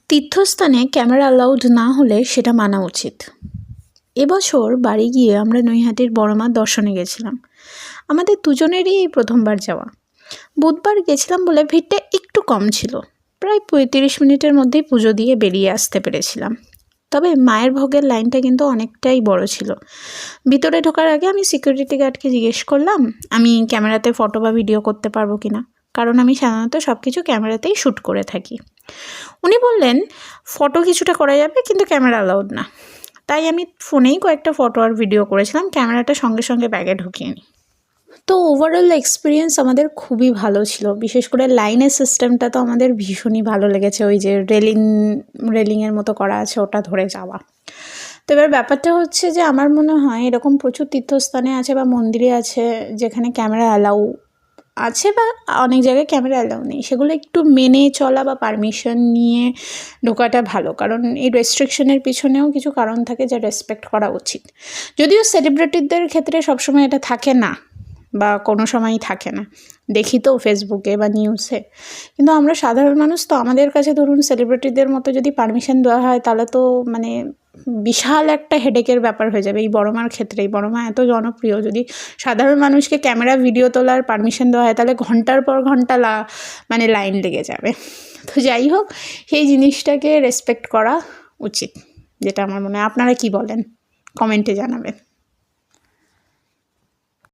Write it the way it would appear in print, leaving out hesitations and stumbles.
তীর্থস্থানে camera allowed না হলে সেটা মানা উচিত। এবছর বাড়ি গিয়ে আমরা নৈহাটির বড়মার দর্শনে গেছিলাম। আমাদের দুজনেরই এই প্রথমবার যাওয়া। বুধবার গেছিলাম বলে ভিড়টা একটু কম ছিল, প্রায় ৩৫ মিনিটের মধ্যেই পুজো দিয়ে বেরিয়ে আসতে পেরেছিলাম। তবে মায়ের ভোগের লাইনটা কিন্তু অনেকটাই বড় ছিল। ভিতরে ঢোকার আগে আমি সিকিউরিটি গার্ডকে জিজ্ঞেস করলাম আমি ক্যামেরাতে ফটো বা ভিডিও করতে পারবো কিনা, কারণ আমি সাধারণত সব কিছু ক্যামেরাতেই শ্যুট করে থাকি। উনি বললেন ফটো কিছুটা করা যাবে, কিন্তু ক্যামেরা অ্যালাউড না। তাই আমি ফোনেই কয়েকটা ফটো আর ভিডিও করেছিলাম, ক্যামেরাটা সঙ্গে সঙ্গে ব্যাগে ঢুকিয়ে নিই। তো ওভারঅল এক্সপিরিয়েন্স আমাদের খুবই ভালো ছিল। বিশেষ করে লাইনের সিস্টেমটা তো আমাদের ভীষণই ভালো লেগেছে। ওই যে রেলিংয়ের মতো করা আছে, ওটা ধরে যাওয়া। তো এবার ব্যাপারটা হচ্ছে যে আমার মনে হয় এরকম প্রচুর তীর্থস্থানে আছে বা মন্দিরে আছে যেখানে ক্যামেরা অ্যালাউ আছে বা অনেক জায়গায় ক্যামেরা অ্যালাউ নেই। সেগুলো একটু মেনে চলা বা পারমিশন নিয়ে ঢোকাটা ভালো, কারণ এই রেস্ট্রিকশনের পিছনেও কিছু কারণ থাকে যা রেসপেক্ট করা উচিত। যদিও সেলিব্রিটিদের ক্ষেত্রে সবসময় এটা থাকে না বা কোনো সময়ই থাকে না, দেখি তো ফেসবুকে বা নিউজে। কিন্তু আমরা সাধারণ মানুষ তো, আমাদের কাছে ধরুন সেলিব্রিটিদের মতো যদি পারমিশন দেওয়া হয় তাহলে তো মানে বিশাল একটা হেডেকের ব্যাপার হয়ে যাবে। এই বড়মার ক্ষেত্রে, এই বড়মা এত জনপ্রিয়, যদি সাধারণ মানুষকে ক্যামেরা ভিডিও তোলার পারমিশন দেওয়া হয় তাহলে ঘন্টার পর ঘন্টা মানে লাইন লেগে যাবে। তো যাই হোক, সেই জিনিসটাকে রেসপেক্ট করা উচিত, যেটা আমার মনে হয়। আপনারা কি বলেন? কমেন্টে জানাবেন।